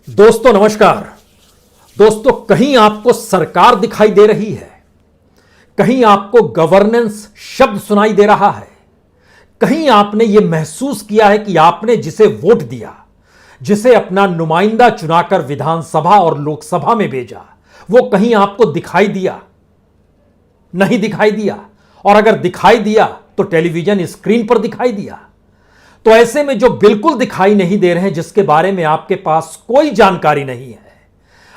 दोस्तों नमस्कार। दोस्तों, कहीं आपको सरकार दिखाई दे रही है, कहीं आपको गवर्नेंस शब्द सुनाई दे रहा है, कहीं आपने यह महसूस किया है कि आपने जिसे वोट दिया, जिसे अपना नुमाइंदा चुनाकर विधानसभा और लोकसभा में भेजा, वो कहीं आपको दिखाई दिया? नहीं दिखाई दिया। और अगर दिखाई दिया तो टेलीविजन स्क्रीन पर दिखाई दिया। तो ऐसे में जो बिल्कुल दिखाई नहीं दे रहे हैं, जिसके बारे में आपके पास कोई जानकारी नहीं है,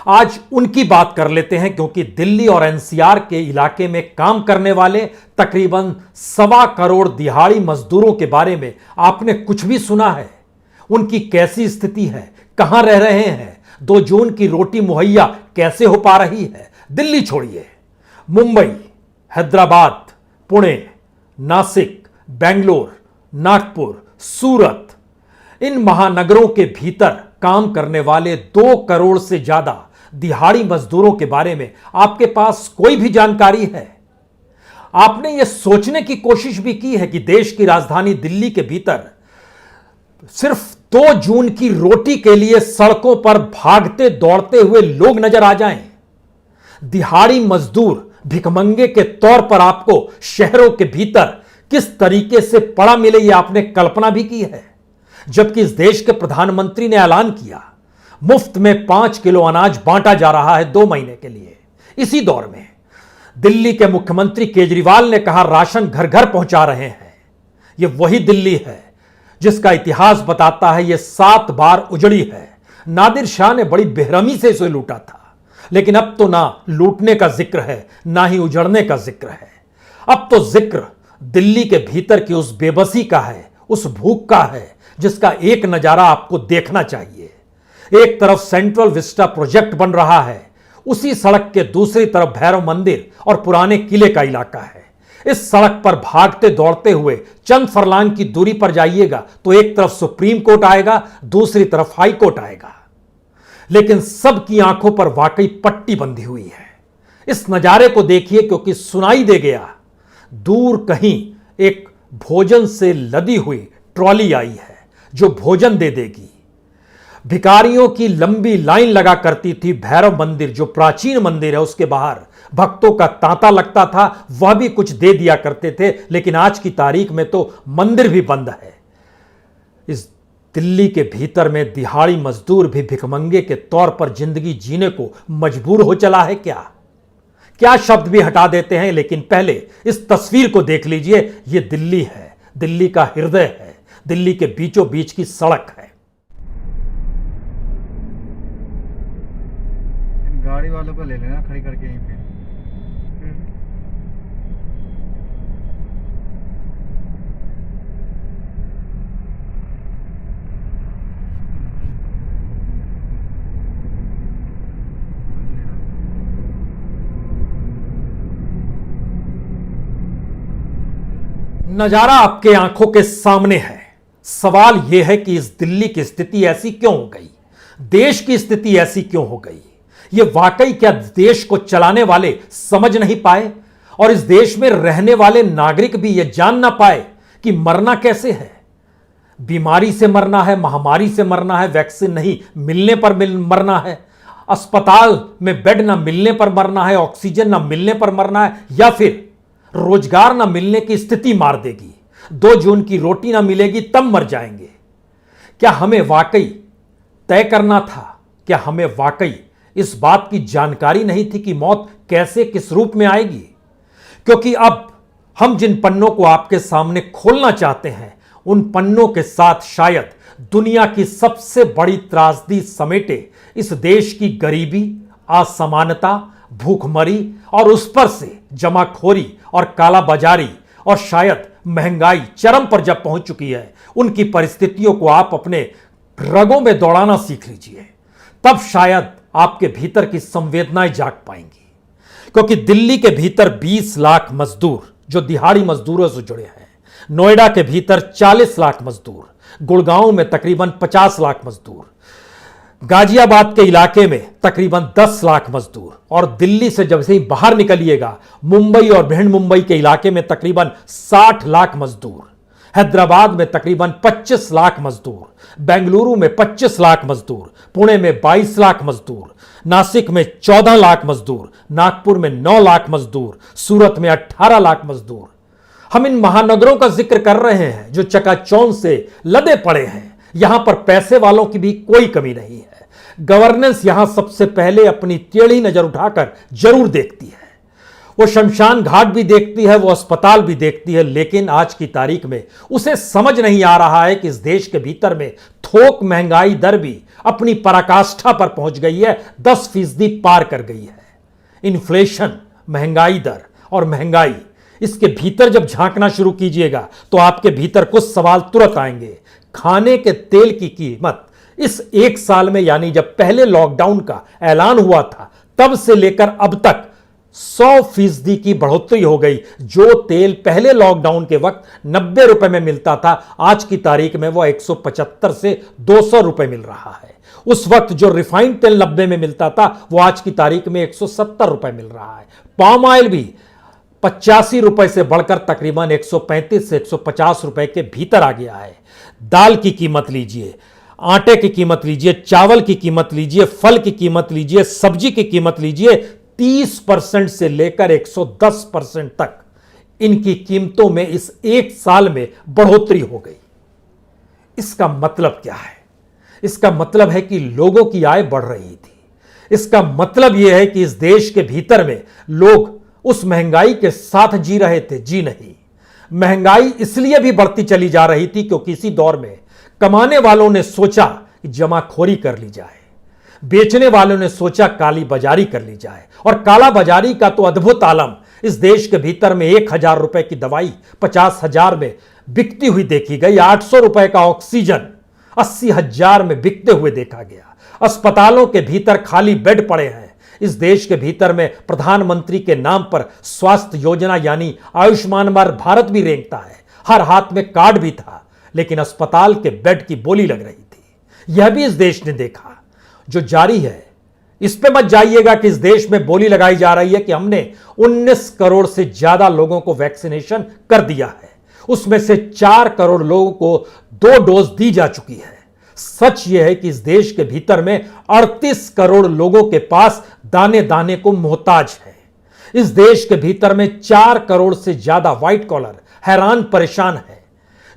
आज उनकी बात कर लेते हैं। क्योंकि दिल्ली और एनसीआर के इलाके में काम करने वाले तकरीबन 1.25 करोड़ दिहाड़ी मजदूरों के बारे में आपने कुछ भी सुना है? उनकी कैसी स्थिति है, कहां रह रहे हैं, 2 जून की रोटी मुहैया कैसे हो पा रही है? दिल्ली छोड़िए, मुंबई, हैदराबाद, पुणे, नासिक, बेंगलोर, नागपुर, सूरत, इन महानगरों के भीतर काम करने वाले 2 करोड़ से ज्यादा दिहाड़ी मजदूरों के बारे में आपके पास कोई भी जानकारी है? आपने यह सोचने की कोशिश भी की है कि देश की राजधानी दिल्ली के भीतर सिर्फ 2 जून की रोटी के लिए सड़कों पर भागते दौड़ते हुए लोग नजर आ जाएं? दिहाड़ी मजदूर भिखमंगे के तौर पर आपको शहरों के भीतर किस तरीके से पड़ा मिले, यह आपने कल्पना भी की है? जबकि इस देश के प्रधानमंत्री ने ऐलान किया, मुफ्त में 5 किलो अनाज बांटा जा रहा है 2 महीने के लिए। इसी दौर में दिल्ली के मुख्यमंत्री केजरीवाल ने कहा, राशन घर घर पहुंचा रहे हैं। यह वही दिल्ली है जिसका इतिहास बताता है यह 7 बार उजड़ी है। नादिर शाह ने बड़ी बेरहमी से इसे लूटा था, लेकिन अब तो ना लूटने का जिक्र है, ना ही उजड़ने का जिक्र है। अब तो जिक्र दिल्ली के भीतर की उस बेबसी का है, उस भूख का है, जिसका एक नजारा आपको देखना चाहिए। एक तरफ सेंट्रल विस्टा प्रोजेक्ट बन रहा है, उसी सड़क के दूसरी तरफ भैरव मंदिर और पुराने किले का इलाका है। इस सड़क पर भागते दौड़ते हुए चंद फरलांग की दूरी पर जाइएगा तो एक तरफ सुप्रीम कोर्ट आएगा, दूसरी तरफ हाई कोर्ट आएगा। लेकिन सबकी आंखों पर वाकई पट्टी बंधी हुई है। इस नजारे को देखिए, क्योंकि सुनाई दे गया, दूर कहीं एक भोजन से लदी हुई ट्रॉली आई है जो भोजन दे देगी। भिखारियों की लंबी लाइन लगा करती थी भैरव मंदिर, जो प्राचीन मंदिर है, उसके बाहर भक्तों का तांता लगता था, वह भी कुछ दे दिया करते थे। लेकिन आज की तारीख में तो मंदिर भी बंद है। इस दिल्ली के भीतर में दिहाड़ी मजदूर भी भिखमंगे के तौर पर जिंदगी जीने को मजबूर हो चला है क्या शब्द भी हटा देते हैं। लेकिन पहले इस तस्वीर को देख लीजिए। यह दिल्ली है, दिल्ली का हृदय है, दिल्ली के बीचों बीच की सड़क है। गाड़ी वालों को ले लेना खड़ी करके यहीं पे। नजारा आपके आंखों के सामने है। सवाल यह है कि इस दिल्ली की स्थिति ऐसी क्यों हो गई, देश की स्थिति ऐसी क्यों हो गई? यह वाकई क्या देश को चलाने वाले समझ नहीं पाए और इस देश में रहने वाले नागरिक भी यह जान ना पाए कि मरना कैसे है? बीमारी से मरना है, महामारी से मरना है, वैक्सीन नहीं मिलने पर मरना है, अस्पताल में बेड ना मिलने पर मरना है, ऑक्सीजन ना मिलने पर मरना है, या फिर रोजगार ना मिलने की स्थिति मार देगी, 2 जून की रोटी ना मिलेगी तब मर जाएंगे। क्या हमें वाकई तय करना था? क्या हमें वाकई इस बात की जानकारी नहीं थी कि मौत कैसे किस रूप में आएगी? क्योंकि अब हम जिन पन्नों को आपके सामने खोलना चाहते हैं, उन पन्नों के साथ शायद दुनिया की सबसे बड़ी त्रासदी समेटे इस देश की गरीबी, असमानता, भूखमरी और उस पर से जमाखोरी और कालाबाजारी और शायद महंगाई चरम पर जब पहुंच चुकी है, उनकी परिस्थितियों को आप अपने रगों में दौड़ाना सीख लीजिए। तब शायद आपके भीतर की संवेदनाएं जाग पाएंगी। क्योंकि दिल्ली के भीतर 20 लाख मजदूर जो दिहाड़ी मजदूरों से जुड़े हैं, नोएडा के भीतर 40 लाख मजदूर, गुड़गांव में तकरीबन 50 लाख मजदूर, गाजियाबाद के इलाके में तकरीबन 10 लाख मजदूर, और दिल्ली से जब से ही बाहर निकलिएगा मुंबई और भिंड मुंबई के इलाके में तकरीबन 60 लाख मजदूर, हैदराबाद में तकरीबन 25 लाख मजदूर, बेंगलुरु में 25 लाख मजदूर, पुणे में 22 लाख मजदूर, नासिक में 14 लाख मजदूर, नागपुर में 9 लाख मजदूर, सूरत में 18 लाख मजदूर। हम इन महानगरों का जिक्र कर रहे हैं जो चकाचौंध से लदे पड़े हैं। यहां पर पैसे वालों की भी कोई कमी नहीं है। गवर्नेंस यहां सबसे पहले अपनी टेढ़ी नजर उठाकर जरूर देखती है। वो शमशान घाट भी देखती है, वो अस्पताल भी देखती है, लेकिन आज की तारीख में उसे समझ नहीं आ रहा है कि इस देश के भीतर में थोक महंगाई दर भी अपनी पराकाष्ठा पर पहुंच गई है, 10% पार कर गई है। इन्फ्लेशन, महंगाई दर और महंगाई, इसके भीतर जब झांकना शुरू कीजिएगा तो आपके भीतर कुछ सवाल तुरंत आएंगे। खाने के तेल की कीमत इस 1 साल में, यानी जब पहले लॉकडाउन का ऐलान हुआ था तब से लेकर अब तक 100% की बढ़ोतरी हो गई। जो तेल पहले लॉकडाउन के वक्त 90 रुपए में मिलता था, आज की तारीख में वो 175 से 200 रुपए मिल रहा है। उस वक्त जो रिफाइंड तेल 90 में मिलता था वो आज की तारीख में 170 रुपए मिल रहा है। पाम ऑयल भी 85 रुपए से बढ़कर तकरीबन 135 से 150 रुपए के भीतर आ गया है। दाल की कीमत लीजिए, आटे की कीमत लीजिए, चावल की कीमत लीजिए, फल की कीमत लीजिए, सब्जी की कीमत लीजिए, 30% से लेकर 110% तक इनकी कीमतों में इस 1 साल में बढ़ोतरी हो गई। इसका मतलब क्या है? इसका मतलब है कि लोगों की आय बढ़ रही थी। इसका मतलब यह है कि इस देश के भीतर में लोग उस महंगाई के साथ जी रहे थे। जी नहीं, महंगाई इसलिए भी बढ़ती चली जा रही थी क्योंकि इसी दौर में कमाने वालों ने सोचा कि जमाखोरी कर ली जाए, बेचने वालों ने सोचा काली बाजारी कर ली जाए, और काला बाजारी का तो अद्भुत आलम इस देश के भीतर में 1000 रुपए की दवाई 50,000 में बिकती हुई देखी गई। 800 रुपए का ऑक्सीजन 80,000 में बिकते हुए देखा गया। अस्पतालों के भीतर खाली बेड पड़े हैं। इस देश के भीतर में प्रधानमंत्री के नाम पर स्वास्थ्य योजना यानी आयुष्मान भारत भी रेंगता है। हर हाथ में कार्ड भी था, लेकिन अस्पताल के बेड की बोली लग रही थी। यह भी इस देश ने देखा। जो जारी है, इस पे मत जाइएगा कि इस देश में बोली लगाई जा रही है कि हमने 19 करोड़ से ज्यादा लोगों को वैक्सीनेशन कर दिया है, उसमें से 4 करोड़ लोगों को 2 डोज दी जा चुकी है। सच यह है कि इस देश के भीतर में 38 करोड़ लोगों के पास दाने दाने को मोहताज है। इस देश के भीतर में 4 करोड़ से ज्यादा व्हाइट कॉलर हैरान परेशान है,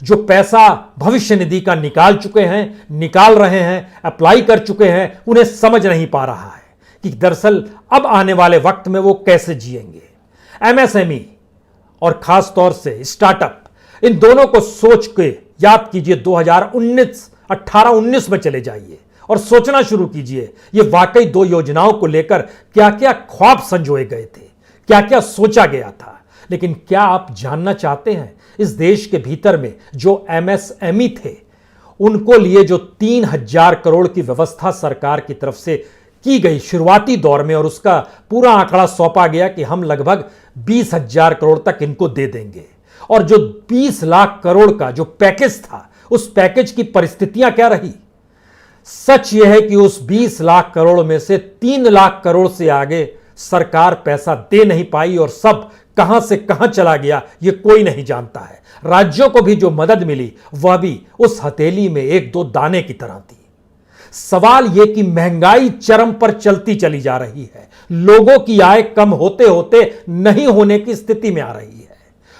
जो पैसा भविष्य निधि का निकाल चुके हैं, निकाल रहे हैं, अप्लाई कर चुके हैं। उन्हें समझ नहीं पा रहा है कि दरअसल अब आने वाले वक्त में वो कैसे जिएंगे। एमएसएमई और खास तौर से स्टार्टअप, इन दोनों को सोच के याद कीजिए 2018-19 में चले जाइए और सोचना शुरू कीजिए ये वाकई 2 योजनाओं को लेकर क्या क्या ख्वाब संजोए गए थे, क्या क्या सोचा गया था। लेकिन क्या आप जानना चाहते हैं इस देश के भीतर में जो एमएसएमई थे, उनको लिए जो 3000 करोड़ की व्यवस्था सरकार की तरफ से की गई शुरुआती दौर में, और उसका पूरा आंकड़ा सौंपा गया कि हम लगभग 20,000 करोड़ तक इनको दे देंगे, और जो 20 लाख करोड़ का जो पैकेज था, उस पैकेज की परिस्थितियां क्या रही? सच यह है कि उस 20 लाख करोड़ में से 3 लाख करोड़ से आगे सरकार पैसा दे नहीं पाई, और सब कहां से कहां चला गया यह कोई नहीं जानता है। राज्यों को भी जो मदद मिली वह भी उस हथेली में 1-2 दाने की तरह थी। सवाल यह कि महंगाई चरम पर चलती चली जा रही है, लोगों की आय कम होते होते नहीं होने की स्थिति में आ रही है,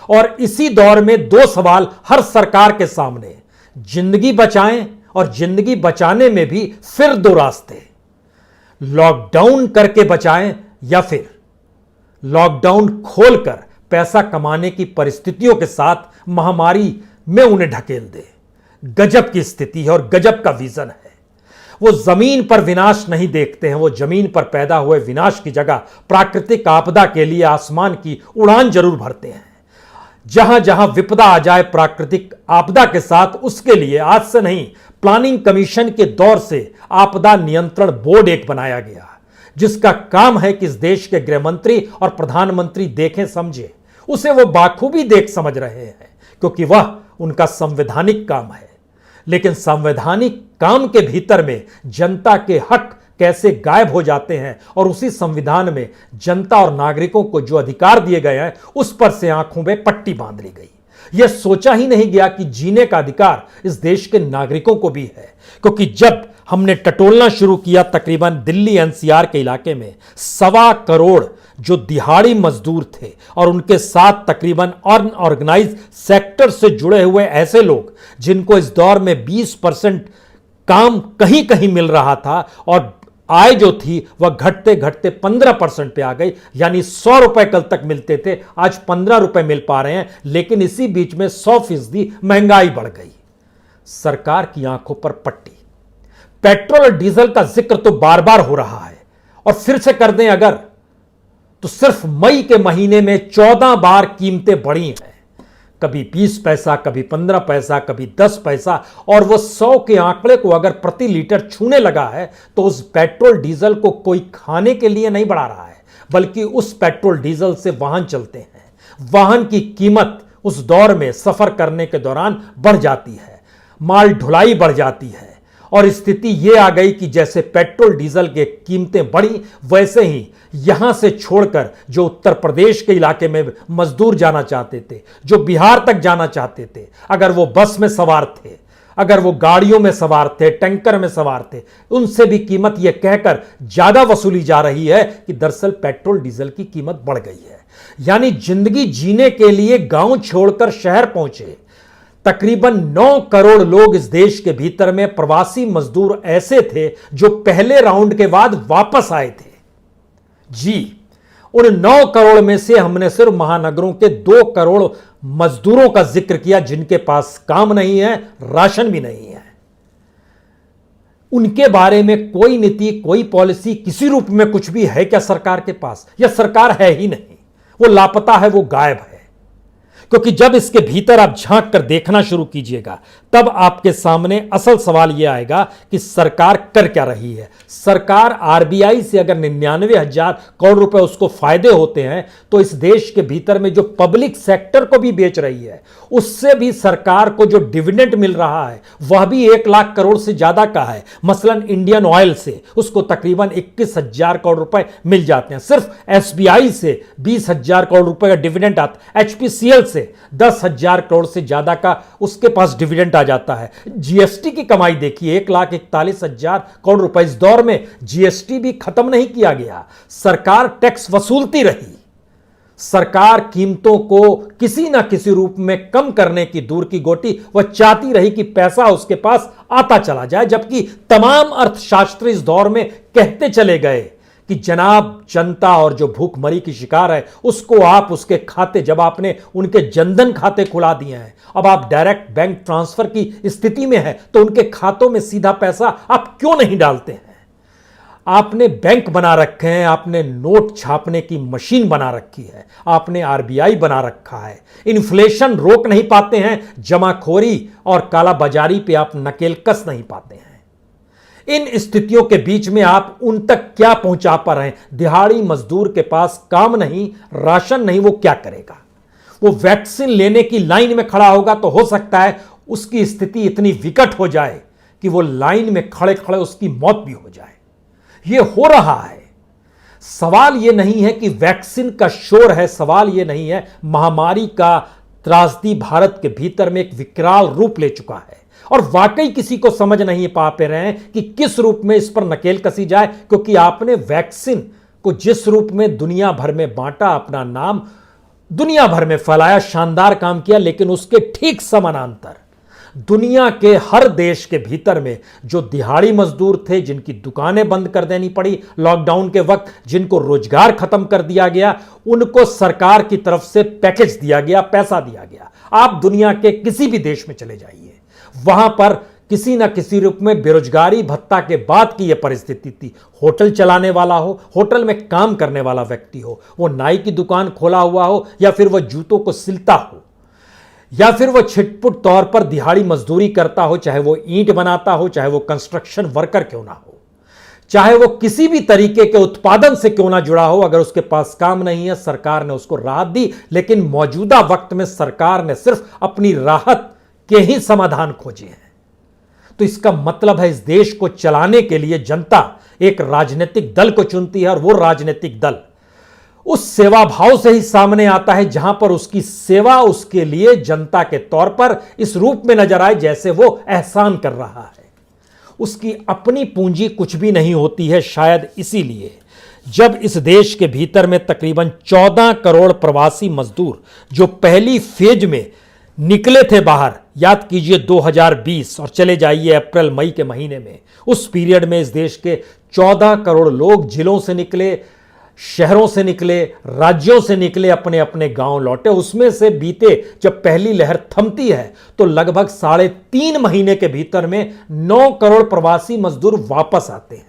और इसी दौर में 2 सवाल हर सरकार के सामने, जिंदगी बचाएं और जिंदगी बचाने में भी फिर 2 रास्ते, लॉकडाउन करके बचाएं या फिर लॉकडाउन खोलकर पैसा कमाने की परिस्थितियों के साथ महामारी में उन्हें ढकेल दे। गजब की स्थिति है और गजब का विजन है। वो जमीन पर विनाश नहीं देखते हैं, वो जमीन पर पैदा हुए विनाश की जगह प्राकृतिक आपदा के लिए आसमान की उड़ान जरूर भरते हैं। जहां जहां विपदा आ जाए प्राकृतिक आपदा के साथ, उसके लिए आज से नहीं, प्लानिंग कमीशन के दौर से आपदा नियंत्रण बोर्ड एक बनाया गया, जिसका काम है कि इस देश के गृह मंत्री और प्रधानमंत्री देखें समझे। उसे वो बाखूबी देख समझ रहे हैं क्योंकि वह उनका संवैधानिक काम है। लेकिन संवैधानिक काम के भीतर में जनता के हक कैसे गायब हो जाते हैं, और उसी संविधान में जनता और नागरिकों को जो अधिकार दिए गए हैं उस पर से आंखों में पट्टी बांध ली गई। यह सोचा ही नहीं गया कि जीने का अधिकार इस देश के नागरिकों को भी है, क्योंकि जब हमने टटोलना शुरू किया तकरीबन दिल्ली एनसीआर के इलाके में 1.25 करोड़ जो दिहाड़ी मजदूर थे और उनके साथ तकरीबन अनऑर्गेनाइज सेक्टर से जुड़े हुए ऐसे लोग जिनको इस दौर में 20% काम कहीं कहीं मिल रहा था और आय जो थी वह घटते घटते 15% पे आ गई, यानी 100 रुपए कल तक मिलते थे, आज 15 रुपए मिल पा रहे हैं, लेकिन इसी बीच में 100% महंगाई बढ़ गई। सरकार की आंखों पर पट्टी। पेट्रोल और डीजल का जिक्र तो बार बार हो रहा है और फिर से कर दें अगर, तो सिर्फ मई के महीने में 14 बार कीमतें बढ़ी हैं, कभी 20 पैसा, कभी 15 पैसा, कभी 10 पैसा, और वो 100 के आंकड़े को अगर प्रति लीटर छूने लगा है तो उस पेट्रोल डीजल को कोई खाने के लिए नहीं बढ़ा रहा है, बल्कि उस पेट्रोल डीजल से वाहन चलते हैं। वाहन की कीमत उस दौर में सफर करने के दौरान बढ़ जाती है, माल ढुलाई बढ़ जाती है, और स्थिति यह आ गई कि जैसे पेट्रोल डीजल की कीमतें बढ़ी, वैसे ही यहां से छोड़कर जो उत्तर प्रदेश के इलाके में मजदूर जाना चाहते थे, जो बिहार तक जाना चाहते थे, अगर वो बस में सवार थे, अगर वो गाड़ियों में सवार थे, टैंकर में सवार थे, उनसे भी कीमत यह कहकर ज्यादा वसूली जा रही है कि दरअसल पेट्रोल डीजल की कीमत बढ़ गई है। यानी जिंदगी जीने के लिए गांव छोड़कर शहर पहुंचे तकरीबन 9 करोड़ लोग इस देश के भीतर में प्रवासी मजदूर ऐसे थे जो पहले राउंड के बाद वापस आए थे। जी, उन 9 करोड़ में से हमने सिर्फ महानगरों के 2 करोड़ मजदूरों का जिक्र किया जिनके पास काम नहीं है, राशन भी नहीं है। उनके बारे में कोई नीति, कोई पॉलिसी, किसी रूप में कुछ भी है क्या सरकार के पास? यह सरकार है ही नहीं, वो लापता है, वो गायब है। क्योंकि जब इसके भीतर आप झांक कर देखना शुरू कीजिएगा तब आपके सामने असल सवाल यह आएगा कि सरकार कर क्या रही है। सरकार आरबीआई से अगर 99,000 करोड़ रुपए उसको फायदे होते हैं तो इस देश के भीतर में जो पब्लिक सेक्टर को भी बेच रही है, उससे भी सरकार को जो डिविडेंड मिल रहा है वह भी 1 लाख करोड़ से ज्यादा का है। मसलन इंडियन ऑयल से उसको तकरीबन 21,000 करोड़ रुपए मिल जाते हैं। सिर्फ एसबीआई से 20,000 करोड़ रुपए का डिविडेंड आता है। एचपीसीएल से 10,000 करोड़ से ज्यादा का उसके पास डिविडेंड आ जाता है। जीएसटी की कमाई देखिए, 1,41,000 करोड़ रुपए। इस दौर में जीएसटी भी खत्म नहीं किया गया, सरकार टैक्स वसूलती रही। सरकार कीमतों को किसी ना किसी रूप में कम करने की दूर की गोटी, वह चाहती रही कि पैसा उसके पास आता चला जाए, जबकि तमाम अर्थशास्त्री इस दौर में कहते चले गए कि जनाब जनता और जो भूखमरी की शिकार है उसको आप उसके खाते, जब आपने उनके जनधन खाते खुला दिए हैं, अब आप डायरेक्ट बैंक ट्रांसफर की स्थिति में है, तो उनके खातों में सीधा पैसा आप क्यों नहीं डालते हैं? आपने बैंक बना रखे हैं, आपने नोट छापने की मशीन बना रखी है, आपने आरबीआई बना रखा है, इन्फ्लेशन रोक नहीं पाते हैं, जमाखोरी और कालाबाजारी पे आप नकेल कस नहीं पाते हैं। इन स्थितियों के बीच में आप उन तक क्या पहुंचा पा रहे हैं? दिहाड़ी मजदूर के पास काम नहीं, राशन नहीं, वो क्या करेगा? वो वैक्सीन लेने की लाइन में खड़ा होगा तो हो सकता है उसकी स्थिति इतनी विकट हो जाए कि वो लाइन में खड़े खड़े उसकी मौत भी हो जाए। ये हो रहा है। सवाल ये नहीं है कि वैक्सीन का शोर है, सवाल ये नहीं है, महामारी का त्रासदी भारत के भीतर में एक विकराल रूप ले चुका है और वाकई किसी को समझ नहीं पा रहे हैं कि किस रूप में इस पर नकेल कसी जाए, क्योंकि आपने वैक्सीन को जिस रूप में दुनिया भर में बांटा, अपना नाम दुनिया भर में फैलाया, शानदार काम किया, लेकिन उसके ठीक समानांतर दुनिया के हर देश के भीतर में जो दिहाड़ी मजदूर थे, जिनकी दुकानें बंद कर देनी पड़ी लॉकडाउन के वक्त, जिनको रोजगार खत्म कर दिया गया, उनको सरकार की तरफ से पैकेज दिया गया, पैसा दिया गया। आप दुनिया के किसी भी देश में चले जाइए, वहां पर किसी ना किसी रूप में बेरोजगारी भत्ता के बाद की यह परिस्थिति थी। होटल चलाने वाला हो, होटल में काम करने वाला व्यक्ति हो, वो नाई की दुकान खोला हुआ हो, या फिर वह जूतों को सिलता हो, या फिर वो छिटपुट तौर पर दिहाड़ी मजदूरी करता हो, चाहे वो ईंट बनाता हो, चाहे वो कंस्ट्रक्शन वर्कर क्यों ना हो, चाहे वो किसी भी तरीके के उत्पादन से क्यों ना जुड़ा हो, अगर उसके पास काम नहीं है, सरकार ने उसको राहत दी। लेकिन मौजूदा वक्त में सरकार ने सिर्फ अपनी राहत के ही समाधान खोजे हैं। तो इसका मतलब है इस देश को चलाने के लिए जनता एक राजनीतिक दल को चुनती है, और वो राजनीतिक दल उस सेवा भाव से ही सामने आता है जहां पर उसकी सेवा उसके लिए जनता के तौर पर इस रूप में नजर आए जैसे वो एहसान कर रहा है। उसकी अपनी पूंजी कुछ भी नहीं होती है। शायद इसीलिए जब इस देश के भीतर में तकरीबन 14 करोड़ प्रवासी मजदूर जो पहली फेज में निकले थे बाहर, याद कीजिए 2020 और चले जाइए अप्रैल मई के महीने में, उस पीरियड में इस देश के 14 करोड़ लोग जिलों से निकले, शहरों से निकले, राज्यों से निकले, अपने अपने गांव लौटे। उसमें से बीते जब पहली लहर थमती है तो लगभग 3.5 महीने के भीतर में 9 करोड़ प्रवासी मजदूर वापस आते हैं।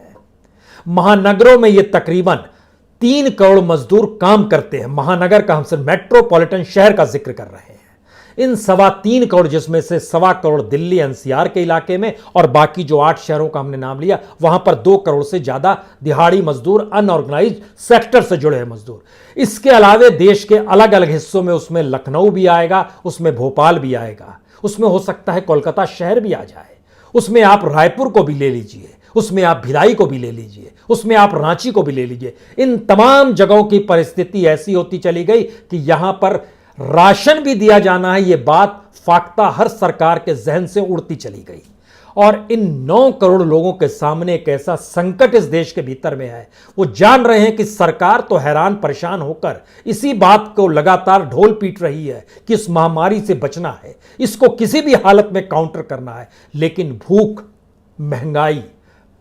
महानगरों में ये तकरीबन 3 करोड़ मजदूर काम करते हैं। महानगर का हम सिर्फ मेट्रोपॉलिटन शहर का जिक्र कर रहे हैं। इन 3.25 करोड़, जिसमें से 1.25 करोड़ दिल्ली एनसीआर के इलाके में और बाकी जो 8 शहरों का हमने नाम लिया वहां पर 2 करोड़ से ज्यादा दिहाड़ी मजदूर, अनऑर्गेनाइज्ड सेक्टर से जुड़े हैं मजदूर। इसके अलावे देश के अलग अलग हिस्सों में, उसमें लखनऊ भी आएगा, उसमें भोपाल भी आएगा, उसमें हो सकता है कोलकाता शहर भी आ जाए, उसमें आप रायपुर को भी ले लीजिए, उसमें आप भिलाई को भी ले लीजिए, उसमें आप रांची को भी ले लीजिए। इन तमाम जगहों की परिस्थिति ऐसी होती चली गई कि यहां पर राशन भी दिया जाना है, यह बात फाख्ता हर सरकार के जहन से उड़ती चली गई। और इन 9 करोड़ लोगों के सामने एक ऐसा संकट इस देश के भीतर में है। वो जान रहे हैं कि सरकार तो हैरान परेशान होकर इसी बात को लगातार ढोल पीट रही है कि इस महामारी से बचना है, इसको किसी भी हालत में काउंटर करना है, लेकिन भूख, महंगाई,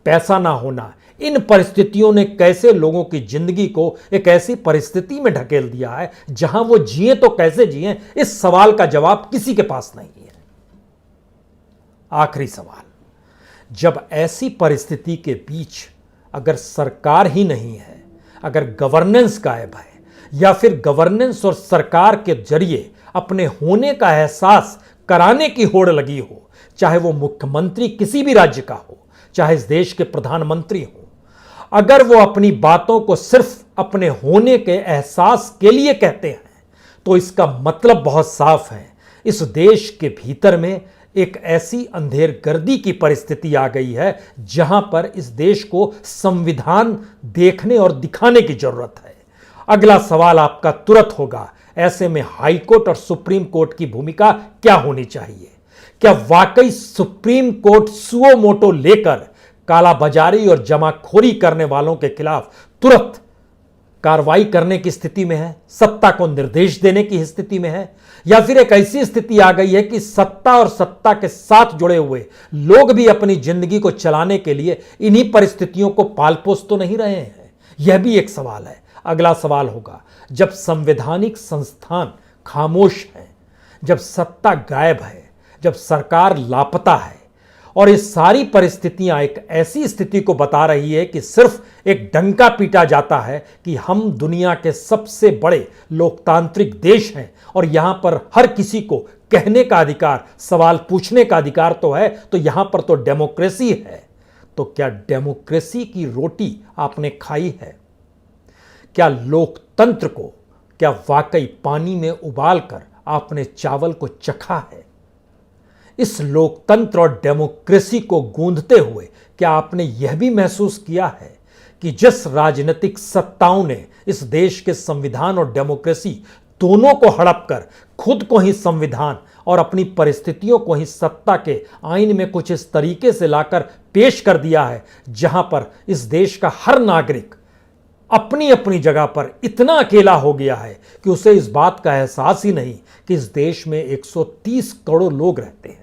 पैसा ना होना, इन परिस्थितियों ने कैसे लोगों की जिंदगी को एक ऐसी परिस्थिति में ढकेल दिया है जहां वो जिए तो कैसे जिए, इस सवाल का जवाब किसी के पास नहीं है। आखिरी सवाल, जब ऐसी परिस्थिति के बीच अगर सरकार ही नहीं है, अगर गवर्नेंस गायब है, या फिर गवर्नेंस और सरकार के जरिए अपने होने का एहसास कराने की होड़ लगी हो, चाहे वो मुख्यमंत्री किसी भी राज्य का हो, चाहे इस देश के प्रधानमंत्री हो, अगर वो अपनी बातों को सिर्फ अपने होने के एहसास के लिए कहते हैं तो इसका मतलब बहुत साफ है, इस देश के भीतर में एक ऐसी अंधेरगर्दी की परिस्थिति आ गई है जहां पर इस देश को संविधान देखने और दिखाने की जरूरत है। अगला सवाल आपका तुरंत होगा, ऐसे में हाईकोर्ट और सुप्रीम कोर्ट की भूमिका क्या होनी चाहिए? क्या वाकई सुप्रीम कोर्ट सुओ मोटो लेकर कालाबाजारी और जमाखोरी करने वालों के खिलाफ तुरंत कार्रवाई करने की स्थिति में है, सत्ता को निर्देश देने की स्थिति में है, या फिर एक ऐसी स्थिति आ गई है कि सत्ता और सत्ता के साथ जुड़े हुए लोग भी अपनी जिंदगी को चलाने के लिए इन्हीं परिस्थितियों को पाल पोस तो नहीं रहे हैं? यह भी एक सवाल है। अगला सवाल होगा, जब संवैधानिक संस्थान खामोश हैं, जब सत्ता गायब है, जब सरकार लापता है और ये सारी परिस्थितियां एक ऐसी स्थिति को बता रही है कि सिर्फ एक डंका पीटा जाता है कि हम दुनिया के सबसे बड़े लोकतांत्रिक देश हैं और यहां पर हर किसी को कहने का अधिकार, सवाल पूछने का अधिकार तो है, तो यहां पर तो डेमोक्रेसी है। तो क्या डेमोक्रेसी की रोटी आपने खाई है? क्या लोकतंत्र को क्या वाकई पानी में उबालकर आपने चावल को चखा है? इस लोकतंत्र और डेमोक्रेसी को गूंथते हुए क्या आपने यह भी महसूस किया है कि जिस राजनीतिक सत्ताओं ने इस देश के संविधान और डेमोक्रेसी दोनों को हड़प कर खुद को ही संविधान और अपनी परिस्थितियों को ही सत्ता के आईन में कुछ इस तरीके से लाकर पेश कर दिया है जहां पर इस देश का हर नागरिक अपनी अपनी जगह पर इतना अकेला हो गया है कि उसे इस बात का एहसास ही नहीं कि इस देश में 130 करोड़ लोग रहते हैं।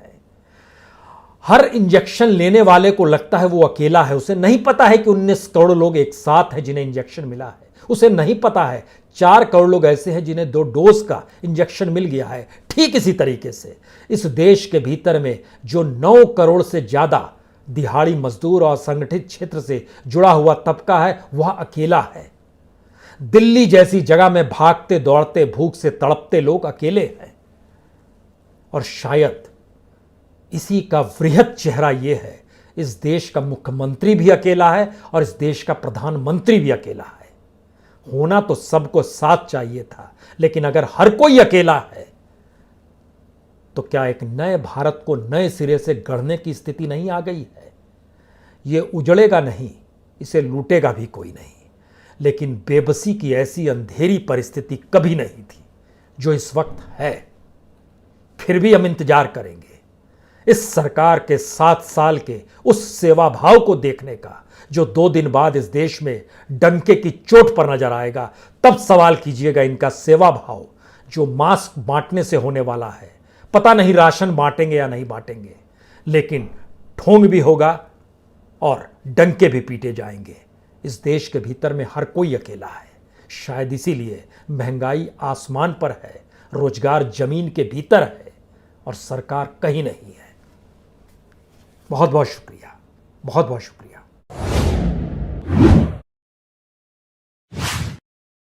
हर इंजेक्शन लेने वाले को लगता है वो अकेला है, उसे नहीं पता है कि 19 करोड़ लोग एक साथ हैं जिन्हें इंजेक्शन मिला है, उसे नहीं पता है 4 करोड़ लोग ऐसे हैं जिन्हें 2 डोज का इंजेक्शन मिल गया है। ठीक इसी तरीके से इस देश के भीतर में जो 9 करोड़ से ज्यादा दिहाड़ी मजदूर और संगठित क्षेत्र से जुड़ा हुआ तबका है वह अकेला है। दिल्ली जैसी जगह में भागते दौड़ते भूख से तड़पते लोग अकेले हैं और शायद इसी का वृहद चेहरा यह है, इस देश का मुख्यमंत्री भी अकेला है और इस देश का प्रधानमंत्री भी अकेला है। होना तो सबको साथ चाहिए था, लेकिन अगर हर कोई अकेला है तो क्या एक नए भारत को नए सिरे से गढ़ने की स्थिति नहीं आ गई है? यह उजड़ेगा नहीं, इसे लूटेगा भी कोई नहीं। लेकिन बेबसी की ऐसी अंधेरी परिस्थिति कभी नहीं थी जो इस वक्त है। फिर भी हम इंतजार करेंगे इस सरकार के 7 साल के उस सेवा भाव को देखने का जो 2 दिन बाद इस देश में डंके की चोट पर नजर आएगा। तब सवाल कीजिएगा इनका सेवा भाव जो मास्क बांटने से होने वाला है। पता नहीं राशन बांटेंगे या नहीं बांटेंगे, लेकिन ठोंग भी होगा और डंके भी पीटे जाएंगे। इस देश के भीतर में हर कोई अकेला है। शायद इसीलिए महंगाई आसमान पर है, रोजगार जमीन के भीतर है और सरकार कहीं नहीं है। बहुत बहुत शुक्रिया, बहुत बहुत शुक्रिया।